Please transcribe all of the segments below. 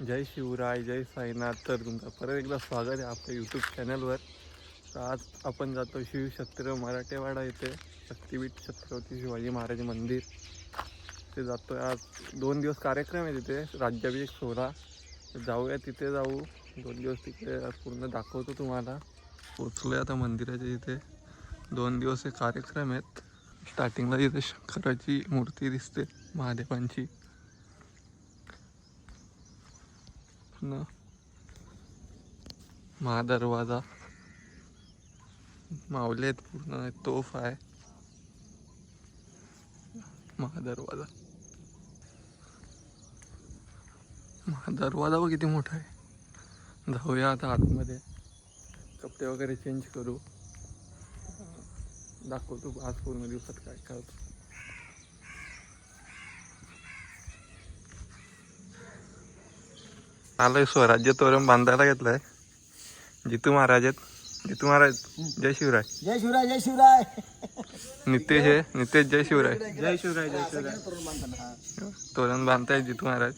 जय शिवराय, जय साईनाथ. तर तुमचं परत एकदा स्वागत आहे आपल्या यूट्यूब चॅनलवर. तर आज आपण जातो शिवक्षेत्र मराठेवाडा येथे शक्तिपीठ छत्रपती शिवाजी महाराज मंदिर. ते जातो आज 2 दिवस कार्यक्रम आहे तिथे, राज्याभिषेक सोहळा. जाऊया तिथे, जाऊ 2 दिवस तिथे पूर्ण दाखवतो तुम्हाला. पोचलो आता मंदिराच्या इथे. 2 दिवस हे कार्यक्रम आहेत. स्टार्टिंगला इथे शंकराची मूर्ती दिसते, महादेवांची. महादरवाजा मावले आहेत, पूर्ण तोफ आहे महादरवाजा. महादरवाजा बघ किती मोठा आहे. जाऊया आता आतमध्ये, कपडे वगैरे चेंज करू, दाखवतो आज पूर्ण दिवसात काय काय होतं. आलोय स्वराज्य तोरण बांधायला घेतलाय. जितू महाराज आहेत. जितू महाराज जय शिवराय. जय शिवराय, जय शिवराय. नितेश आहे, नितेश जय शिवराय. जय शिवराय, जय शिवराय. तोरण बांधताय जितू महाराज.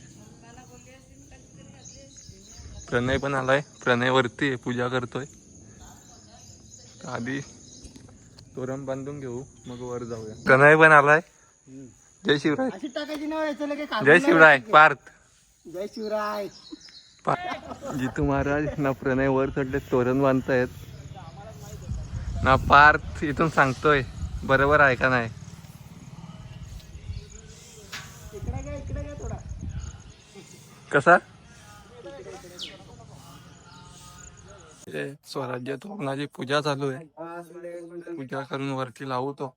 प्रणय पण आलाय, प्रणय वरती आहे, पूजा करतोय. आधी तोरण बांधून घेऊ, मग वर जाऊया. प्रणय पण आलाय. जय शिवराय. अशी टाकायची नाही, चला की जय शिवराय. पार्थ जय शिवराय. जितू महाराज ना प्रणय वर चढले, तोरण बांधतायत ना. पार्थ इथून सांगतोय बरोबर आहे का नाही. इकडे घ्या थोडा. कसा स्वराज्य तोरणाची पूजा चालू आहे. पूजा करून वरती लावतो.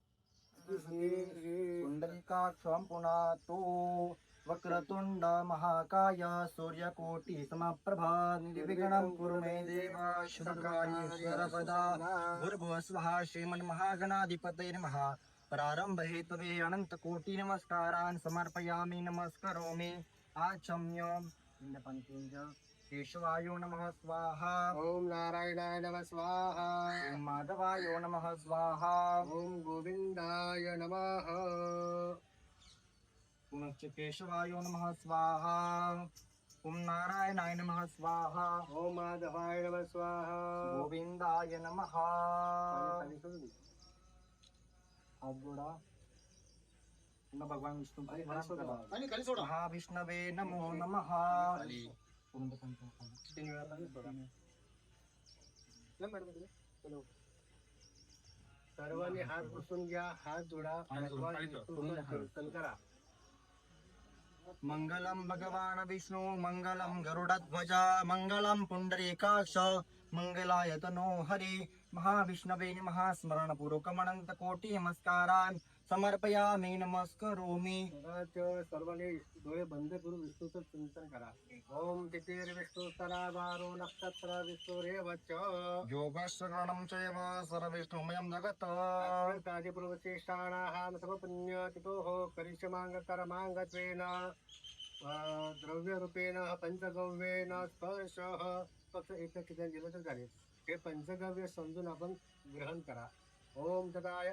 पुंडलिकाक्षं पुन्हा तू वक्रतुंड महाकाय सूर्यकोटि समप्रभा निर्विघ्नं कुरु मे देवा शुभकार्ये सर्वदा. भूर्भुवः स्वः श्रीमन्महागणाधिपतये नमः. प्रारंभ हेतवे अनंतकोटि नमस्कारान् समर्पयामि नमस्करोमि. आचम्य केशवायो नमः स्वाहा. ओम नारायणाय नमः स्वाहा. ओम माधवायो नमः स्वाहा. ओम गोविंदाय नमः. पुनश्च केशवायो नमः स्वाहा. ओम नारायणाय नमः स्वाहा. ओम माधवाय नमः स्वाहा. गोविंदाय नमः. हाथ जोड़ा. भगवान विष्णु महाविष्णवे नमो नमः. सर्वांनी हात पुसून घ्या, हात जोडा, कीर्तन करा. मंगलम भगवान विष्णु मंगलम गरुडध्वज मंगलम पुंडरीकाक्ष मंगलाय तनो हरि. महाविष्णवे नमः. स्मरण पूर्वक अनंत कोटि नमस्कारान् समर्पयामि नमस्करोमि. सर्वांनी डोळे बंद करून विष्णूचं चिंतन करा. ओम तिथिर्विष्णुस्तरावारो नक्षत्र विष्णुरेवच योगश्रवणं चैव सर्वविष्णुमयं जगत्. कादिपूर्वचेष्टानाः समपुण्य तिथोः करिष्यमाङ्गकर्माङ्गत्वेन द्रव्यरूपेण पंचगव्येन स्पर्शः. फक्त एक ठिकाणी गेलं तर झाले. हे पंचगव्य समजून आपण ग्रहण करा. ओम तदाय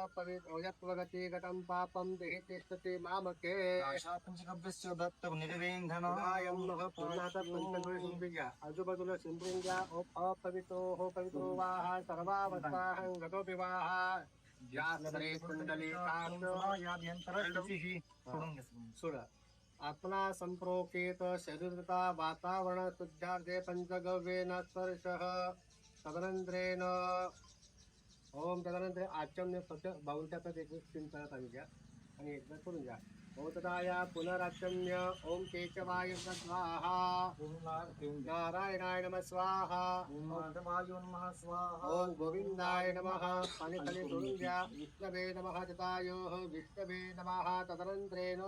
अपवित्रगति गतं पापं देहि तिष्ठति मामके. पंचगव्यस्य दत्त निर्वेंधनाय नमः. पूर्णात पंचगव्य शिंपी घ्या, आजूबाजूला शिंपडून घ्या. अपवित्रो हो पवित्रो वाह सर्वावस्थाहं गतो विवाह. ज्यास्तरे कुंडली सोडा. आत्मा संप्रोकेत शरीरता वातावरण शुद्धार्थे पंचगव्येन स्पर्शः. तदनंतरेण ओम तदनंतर आचमने फक्त बावुलट्यातच एक चिंतन पाणी घ्या आणि एकदा करून घ्या. ओम तदाया पुनराचम्य. ओम केशवाय स्वाहा. ओम नारायणाय नमः स्वाहा. ओम माधवाय नमः स्वाहा. ओम गोविंदाय नमः. पाणी खाली सोडून घ्या. विष्णवे नमः तदायोः विष्णवे नमः. तदनंतरेण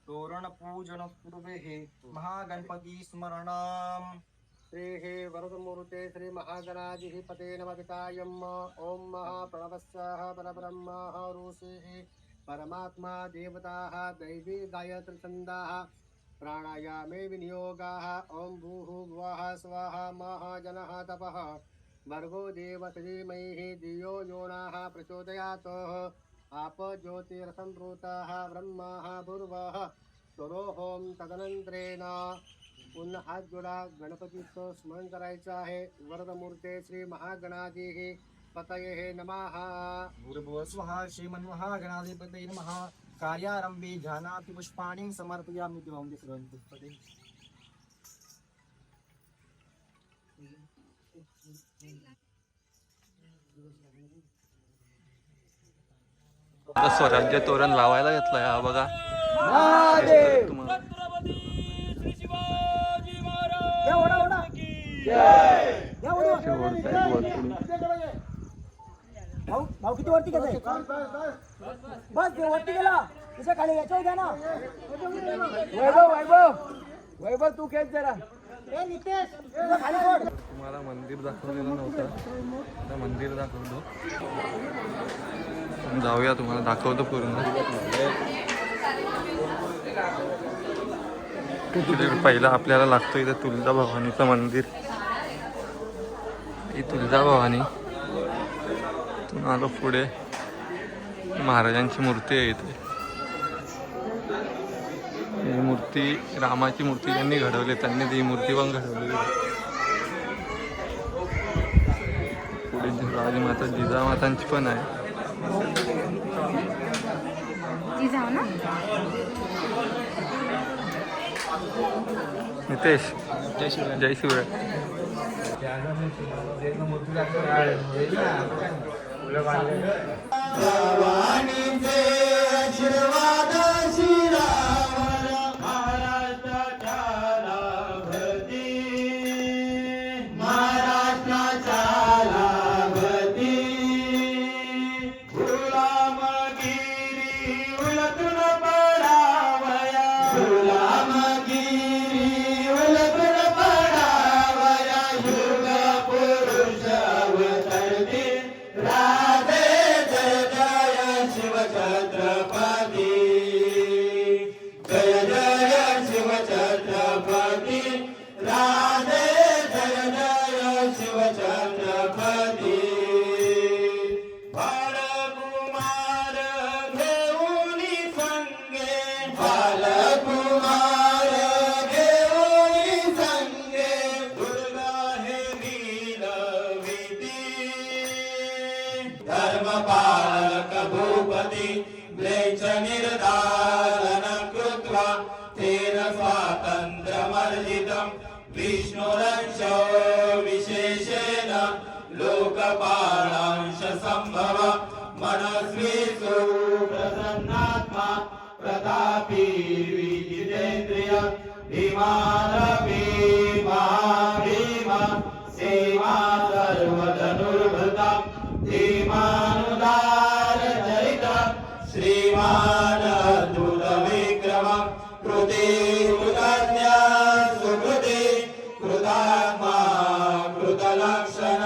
तोरण पूजन पूर्वे महागणपती स्मरणम्. श्री वरदमूर्ते श्री महागणाधिपते नमस्तायम्. ओम महाप्रणवस्याः परब्रह्म ऋषिः परमात्मा देवताः दैवी गायत्री छन्दाः प्राणायामे विनियोगाः. ओम भूर्भुवः स्वः महाजनः तपः भर्गो देवस्य धीमहि धियो यो नः प्रचोदयात्. आप ज्योतिरसंभूतः ब्रह्मः भूर्भुवः स्वरोहोम तदनंतरेण पुन्हा हात जोडा. गणपतीचं स्मरण करायचं आहे. वरदमूर्ते श्री महागणाधिः पतये नमः. भूर्भुवः स्वः श्रीमन्महागणाधिपतये नमः. कार्यारंभे ध्यानापि पुष्पाणि समर्पयामि दिवं सर्वं पुष्पते. आता स्वराज्य तोरण लावायला घेतलाय हा बघा. तुम्हाला भाऊ किती वरती गेलाय? बस वरती गेला. तुझ्या खाली याच्यावर घ्या ना. वैभव तू खेळ जरा. तुम्हाला मंदिर दाखवलेलं नव्हतं, आता मंदिर दाखवतो. जाऊया, तुम्हाला दाखवतो पूर्ण. पहिला आपल्याला लागतो इथं तुळजाभवानीचं मंदिर. ही तुळजाभवानी इथून आलो पुढे महाराजांची मूर्ती आहे इथे. ही मूर्ती रामाची मूर्ती ज्यांनी घडवली त्यांनी ती मूर्ती पण घडवलेली. पुढे राजमाता जिजामातांची पण आहे. नितेश जय शिवराय. विष्णुरंश विशेषेण लोकपालांश संभव मनस्वी सुप्रसन्नात्मा प्रतापी विजितेन्द्रिय धीमान भीमा सेवा सर्वधनुर्भृता धीमानुदार चरित श्रीमान अद्भुत विक्रम कृते कृतज्ञ सुकृते कृतात्मा कृतलक्षण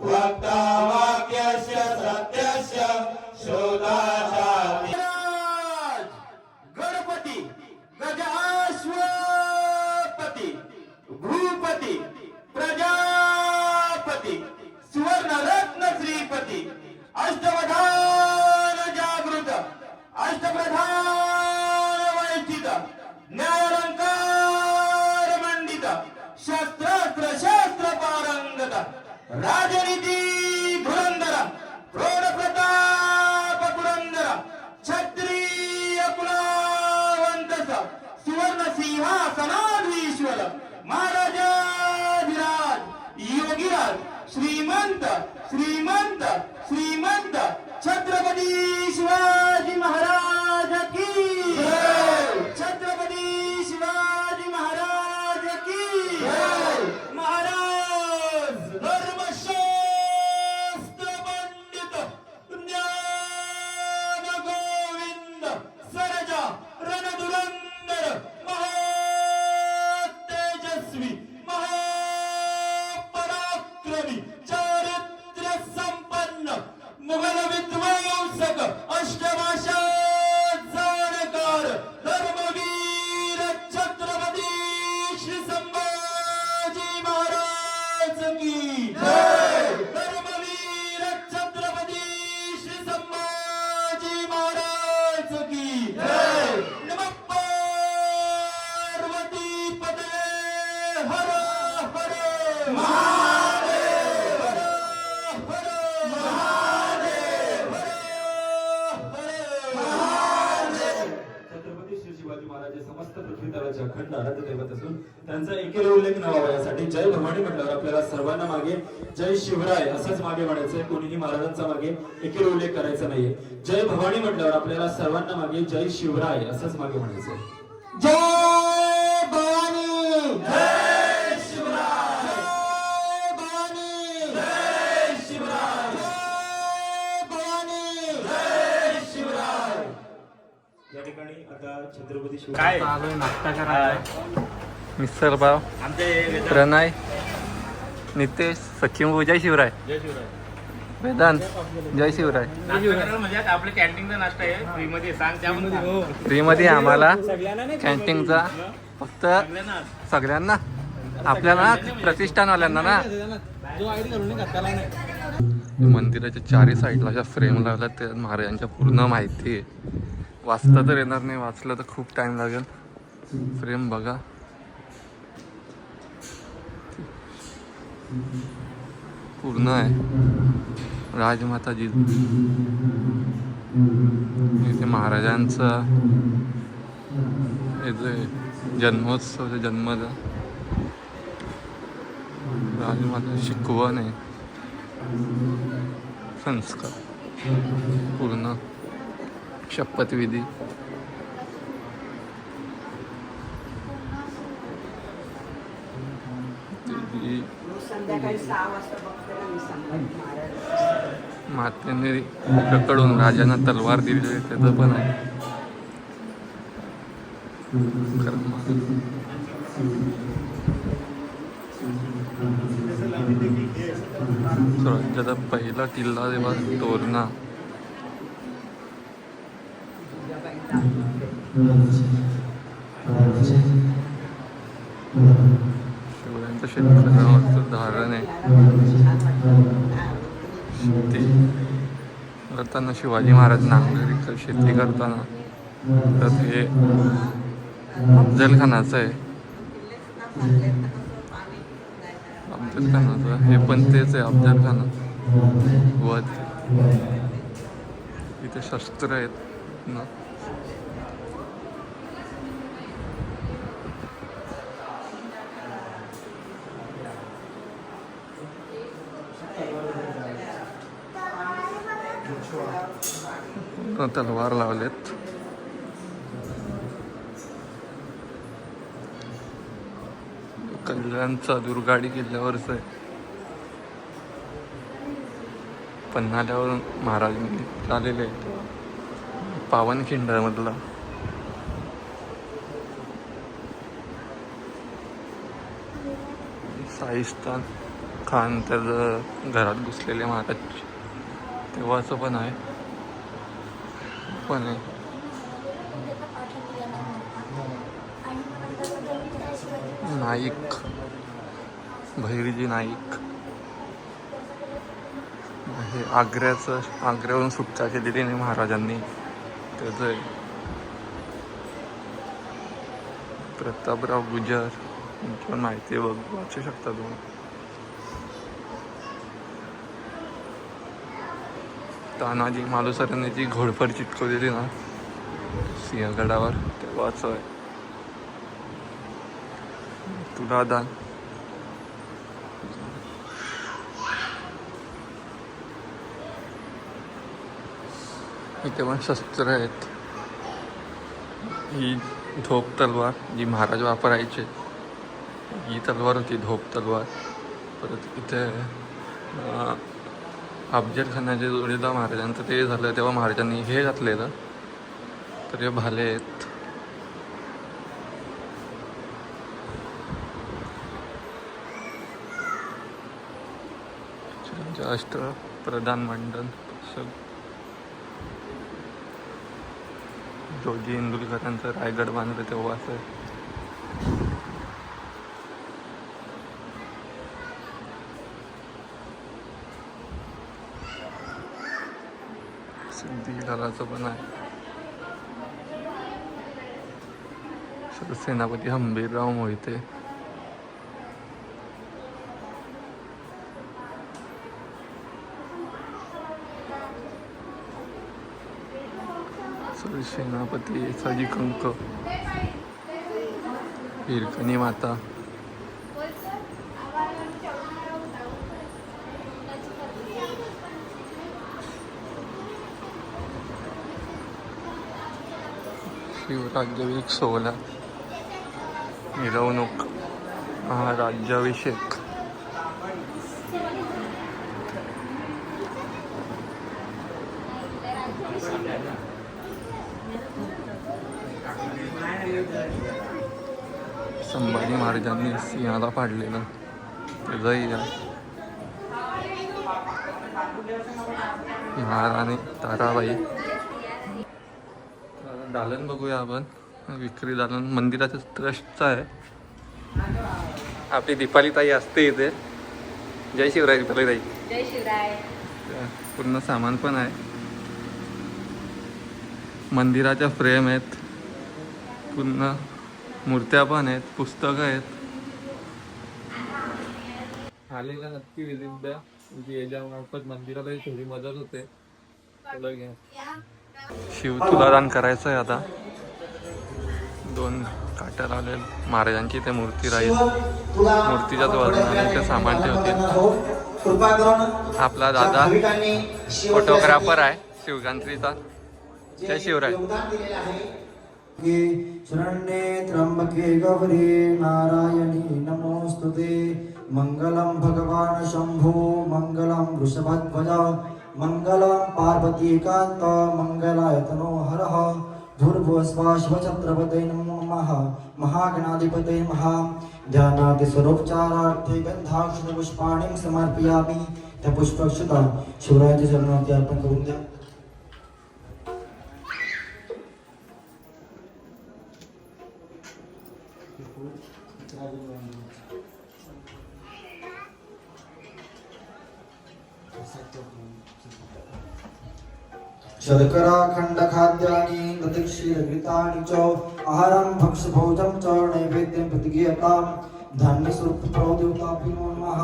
वक्ता वाक्यस्य सत्यस्य शोधाचार्य गणपती गजाश्वपती भूपती प्रजापती सुवर्णरत्न श्रीपती अष्टप्रधान जागृत अष्टप्रधान वैष्ठित न्यायालंकार मंडित शस्त्रास्त्र शास्त्र पारंगत राजनीती धुरंधर प्रौढ प्रताप पुरंदर क्षत्रिय कुलावंतस सुवर्ण सिंहासनाधीश्वर महाराजाधिराज योगीराज श्रीमंत श्रीमंत श्रीमंत छत्रपती शिवाजी महाराज की जय. छत्रपती शिवाजी महाराज की जय. महाराज धर्मशास्त्र पंडित ज्ञान गोविंद सरजा रणधुरंदर महातेजस्वी महापराक्रमी चारित्र्य संपन्न मुघल विध्वंसक अष्टभाषा पते हर हर महादेव हर हर महादेव हर हर छत्रपती श्री शिवाजी महाराज हे समस्त पृथ्वी तलाच्या अखंड आराध्य दैवत असून त्यांचा एकेरी उल्लेख न व्हावा यासाठी जय भवानी म्हटल्यावर आपल्याला सर्वांना मागे जय शिवराय असंच मागे म्हणायचंय. कोणीही महाराजांचा मागे एकेरी उल्लेख करायचा नाहीये. जय भवानी म्हटल्यावर आपल्याला सर्वांना मागे जय शिवराय असंच मागे म्हणायचंय. जय भवानी जय शिवराय जय भवानी जय शिवराय जय भवानी जय शिवराय. या ठिकाणी आता छत्रपती शिवाजी नाश्ता करायला मिसळपाव प्रणय नितेश सचिन जय शिवराय वेदांत जय शिवराय. म्हणजे आपलं कॅन्टीनचा नाश्ता आहे फ्री मध्ये सांग त्यामध्ये फ्रीमध्ये आम्हाला कॅन्टीनचा फक्त सगळ्यांना आपल्याला प्रतिष्ठानवाल्यांना ना. मंदिराच्या चारही साईडला अशा फ्रेम लावल्या त्या महाराजांच्या पूर्ण माहिती आहे. वाचता तर येणार नाही, वाचलं तर खूप टाइम लागेल. फ्रेम बघा पूर्ण आहे. राजमाताजी इथे महाराजांचा इथे जन्मोत्सव जन्मदा राजमाता शिकवण आहे. संस्कार पूर्ण शपथविधी संध्याकाळी 6 वाजता बघते ना मी संभाजी महाराज. महात्म्यांनी पकडून राजांना तलवार दिली त्याचं पण आहे. स्वराज्याचा पहिला किल्ला तेव्हा तोरणा. शिवरायांचं शेतकऱ्यावरचं धारण आहे. शेती करताना शिवाजी महाराज नांगरी शेती करताना तर हे अफजल खानाचं आहे. अफजल खानाचं हे पण तेच आहे. अफजल खाना वध इथे शस्त्र आहेत ना. तलवार लावलेत. कल्याणचा दुर्गाडी किल्ल्यावरच आहे. पन्हाल्यावरून महाराज आलेले आहेत. पावनखिंडामधला शाहिस्तान खान त्याचं घरात घुसलेले महाराज तेव्हाचं पण आहे. पण आहे नाईक भैरीजी नाईक हे आग्र्यावरून सुटका केलेली नाही महाराजांनी. त्याचं आहे. प्रतापराव गुजर पण माहिती वाचू शकता तुम्ही. तानाजी मालुसरांनी जी घोडफड चिटकवलेली ना सिंहगडावर तेव्हाच आहे. तुलादान इथे पण शस्त्र आहेत. ही धोप तलवार जी महाराज वापरायचे ही तलवार होती धोप तलवार. परत इथे अफजल खानाच्या जोडीला महाराजांचं ते झालं तेव्हा महाराजांनी हे घातलेलं तर हे भाले आहेत. अष्टप्रधान मंडळ जोगी इंदुलकरांचं रायगड बांधलं तेव्हा असं. सिद्धी घराचं पण आहे. सेनापती हंबीरराव मोहिते. सेनापती साजी कंक, हिरकणी माता, शिवराज्याभिषेक सोहळा, मिरवणूक, महाराज्याभिषेक. संभाजी महाराजांनी सिंहाला फाडलेलं त्याचंही आहे. महाराणी ताराबाई. दालन बघूया आपण. विक्री दालन मंदिराचं ट्रस्टचं आहे. आपली दीपाली ताई असते इथे. जय शिवराय दीपाली ताई. जय शिवराय. पूर्ण सामान पण आहे. मंदिराच्या फ्रेम आहेत, पूर्ण मूर्त्या पण आहेत, पुस्तकं आहेत. आलेला नक्की विजिट द्या. म्हणजे याच्यामार्फत मंदिरालाही थोडी मदत होते. थोडं घ्या. शिव तुला दान करायचं आहे आता. 2 काट्या लावले महाराजांची. ते मूर्ती राहील. मूर्तीच्याच बाजूने ते सामान ठेवतील. आपला दादा फोटोग्राफर आहे शिवकांत्रीचा. जय शिवराय. शरण्ये त्र्यंबके गौरी नारायणी नमोस्तुते. मंगलम भगवान शंभो मंगलम वृषभध्वज मंगलम पार्वतीकांत मंगलाय तनोहरः. धूर्भुवस्वा शिवछत्रपते नमः. महागणाधिपते नमः. ध्यानादि स्वरूपचारार्थे गंधाक्षत पुष्पाणिं समर्पयामि. त्या पुष्पाक्षता शिवरायाच्या चरणावरती अर्पण करून द्या. शर्करा खंड खाद्यानि दधिक्षीरघृतानि च आहारं भक्ष भोजं च नैवेद्यं प्रतिगीयताम्. धान्य स्वरूप प्रौद्योतापि नमः.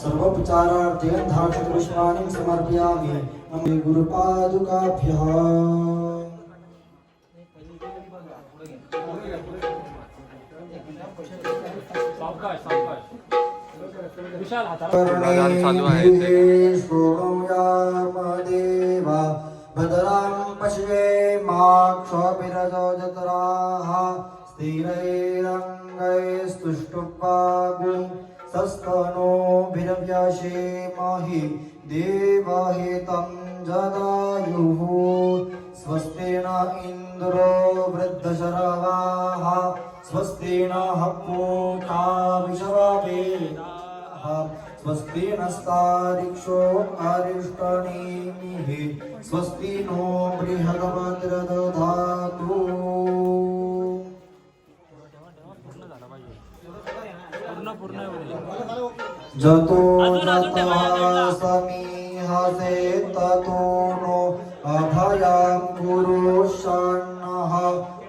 सर्वोपचारार्थे गन्धाक्षत पुष्पाणिं समर्पयामि. नमो गुरुपादुकाभ्यः. चालू आहे ते. देवा भद्रां पश्ये माक्षभिरजत्राः. स्थिरैरङ्गैस्तुष्टुवागुं सस्तनोभिरव्याशेमहि. देवहितं जदायुः. स्वस्ति न इन्द्रो वृद्धशरवाः. स्वस्ति नः पूषा विश्ववेदाः. स्वस्ति नस्तारिक्षो अरिष्टनेमिः. स्वस्ति नो बृहद्भद्रदधातु. जतो जतः समीहसे ततो नो अभयं गुरुषण्णः.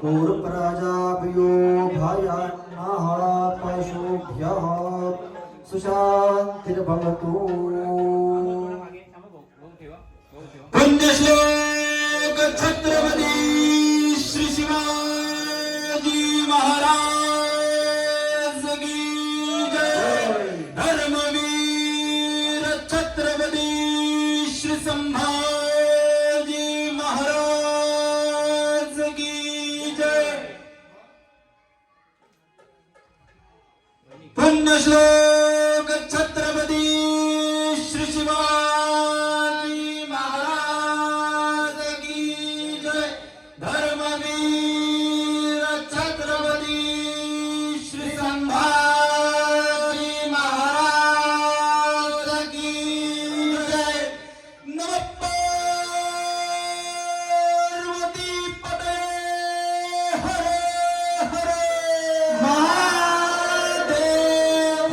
कुरुप्रजाभ्यो भयन्नः पशुभ्यः. सुशान्तिर्भवतु. पुण्यश्लोक छत्रपती श्री शिवाजी महाराज की जय. धर्मवीर छत्रपती श्री संभाजी महाराज की जय. पुण्यश्लोक छत्रपती श्री शिवाजी महाराज की जय. धर्मवीर छत्रपती श्री संभाजी महाराज की जय. नमः पार्वती पते हरे हरे महादेव.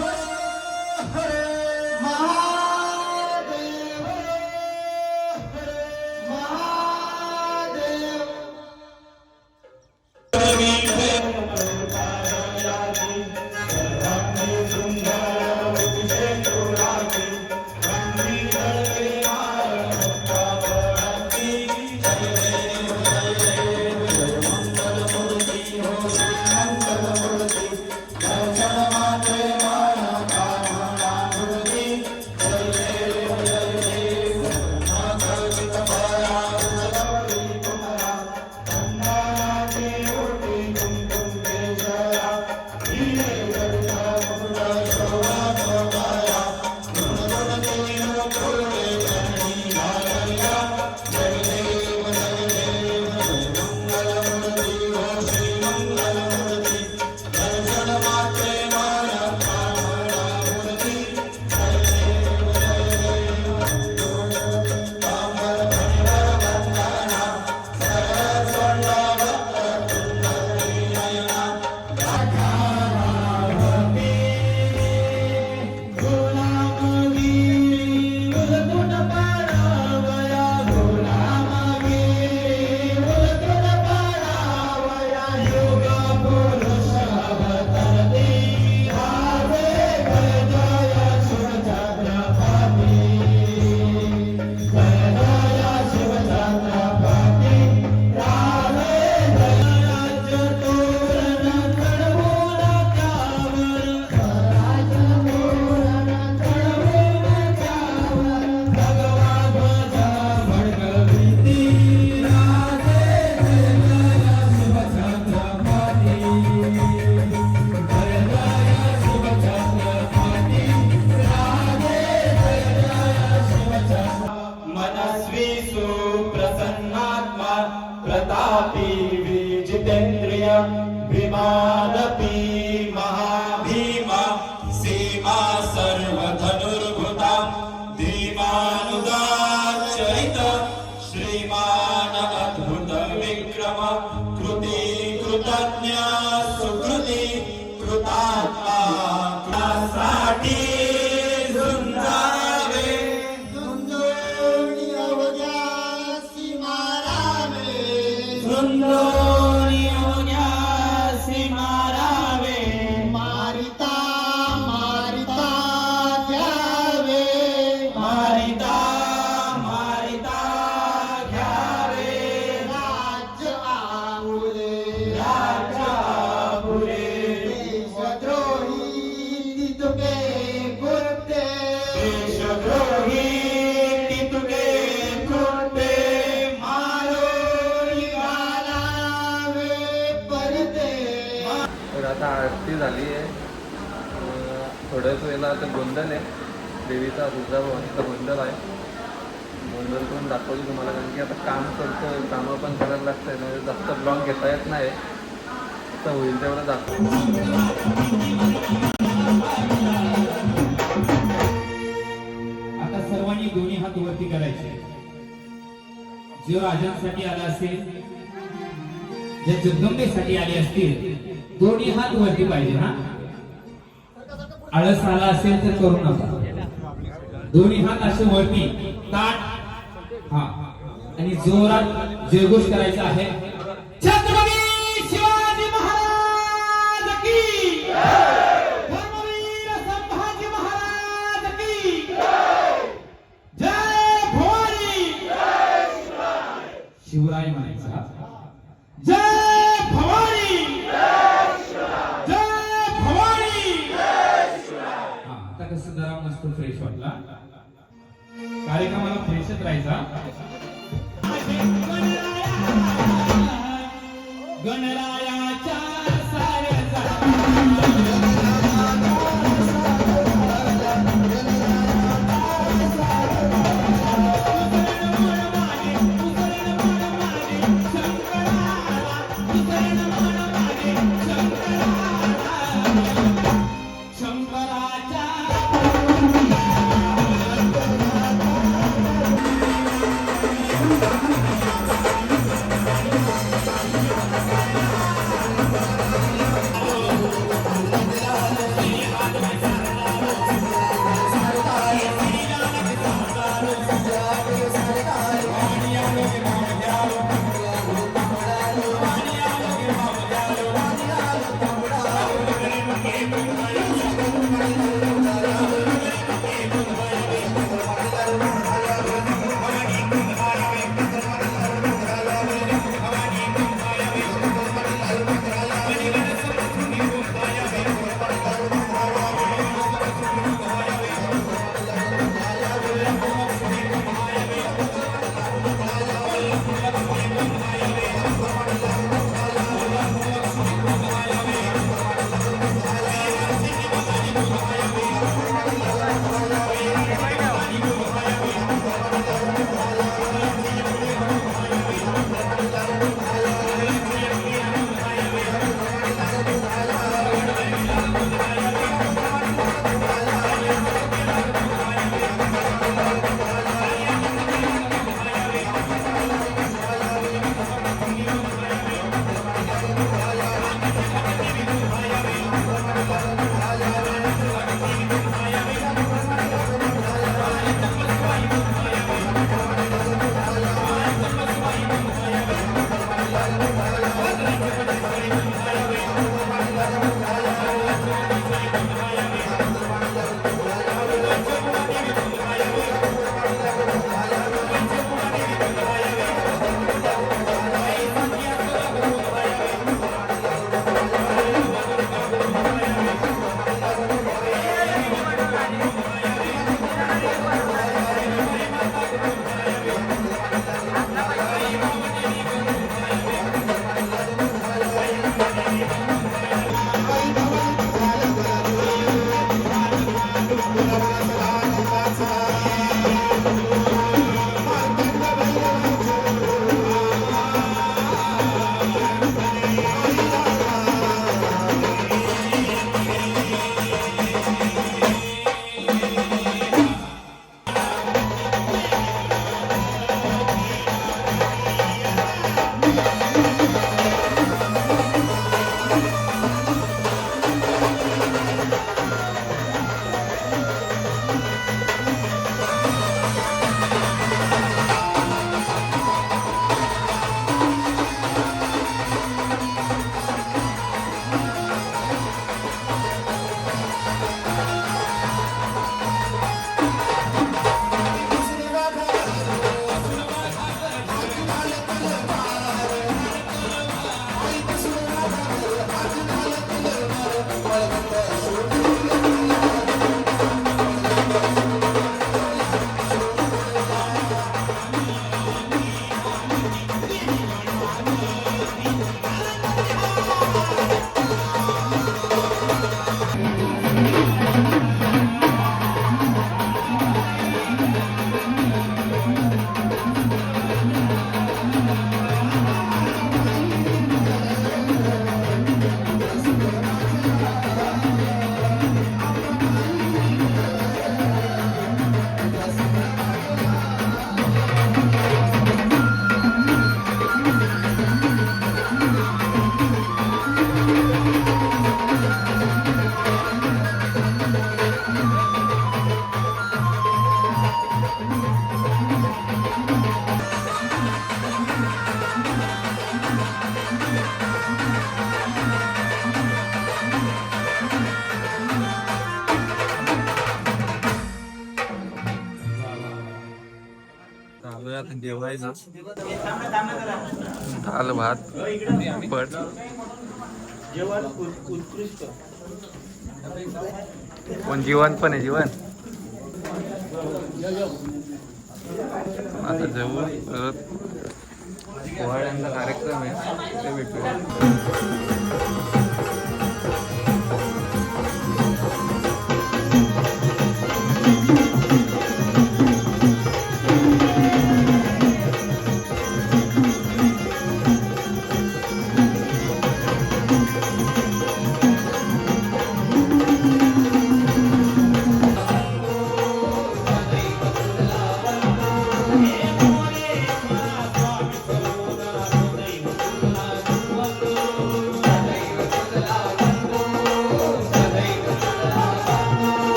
मनस्वी सुप्रसन्नात्मा प्रतापी विजितेन्द्रिय भीमादपी महाभीमा सीमा सर्वधनुर्भुता धीमानुदाचरित श्रीमान अद्भुत विक्रम कृति कृतज्ञ सुकृति कृतात्मा साठी झुंजावे झुंजोणी अवघ्यासी मारावे झुंजोणी अवघ्यासी मारावे मारिता मारिता घ्यावे मारिता मारिता घ्यावे राज्य आपुले राजा पुरे देशद्रोही तुके कृत्य देशद्रोही तुके कृत्य मारो घालावे परते तर आता आरती झाली आहे. थोड्याच वेळेला आता गोंधळ आहे. देवीचा तुळजाभवानीचा गोंधळ आहे. गोंधळ पण दाखवतो तुम्हाला, कारण की आता काम करतो, कामं पण करायला लागतं आहे, म्हणजे जास्त ब्लॉग घेता येत नाही. तर होईल तेवढं दाखवतो. आता सर्वांनी दोन्ही हात वरती करायचे. जे राजांसाठी आला असेल, जे जगदंबेसाठी आले असतील, दोन्ही हात वरती पाहिजे. हा आळस आला असेल तर करू नका. दोन्ही हात असे वरती ताट. हा आणि जोरात जयघोष करायचा आहे. छत्रपती शिवाजी महाराज की धर्मवीर संभाजी महाराज की जय भवानी. शिवराय म्हणायचा. जय भवानी. जय भवानी. हा आता कसं जरा मस्त फ्रेश वाटला. कार्यक्रमाला फ्रेशच राहायचा. गणरायाच्या साऱ्या शंकराच्या आता जेवायचं दाल भात पट कोण जीवन पण आहे जीवन आता जेवू परत पोहाड्यांचा कार्यक्रम आहे ते भेटूया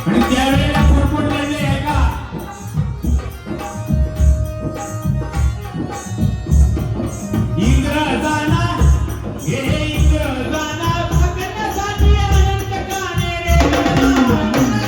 आणि त्यावेळेला पोटपोट लागले आहे का इंग्रजांना हे इंग्रजांना बघण्यासाठी अनंत काने रे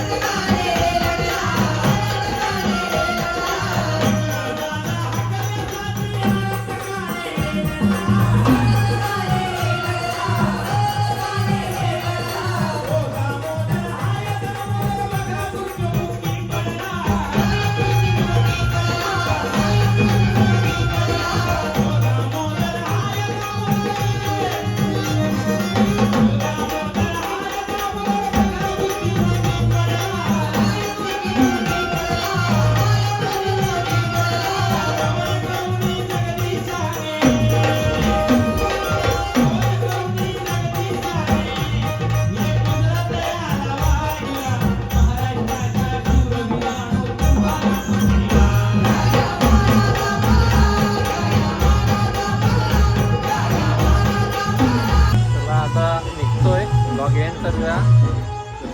ब्लॉग एंड करूया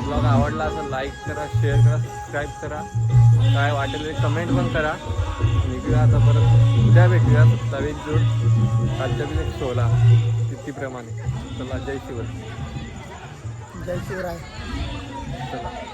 ब्लॉग आवडला असेल लाईक करा शेअर करा सबस्क्राईब करा काय वाटेल ते कमेंट पण करा निघूया आता परत उद्या भेटूया 27 जून राज्यातील एक शोला तिथीप्रमाणे चला जय शिवराय जय शिवराय चला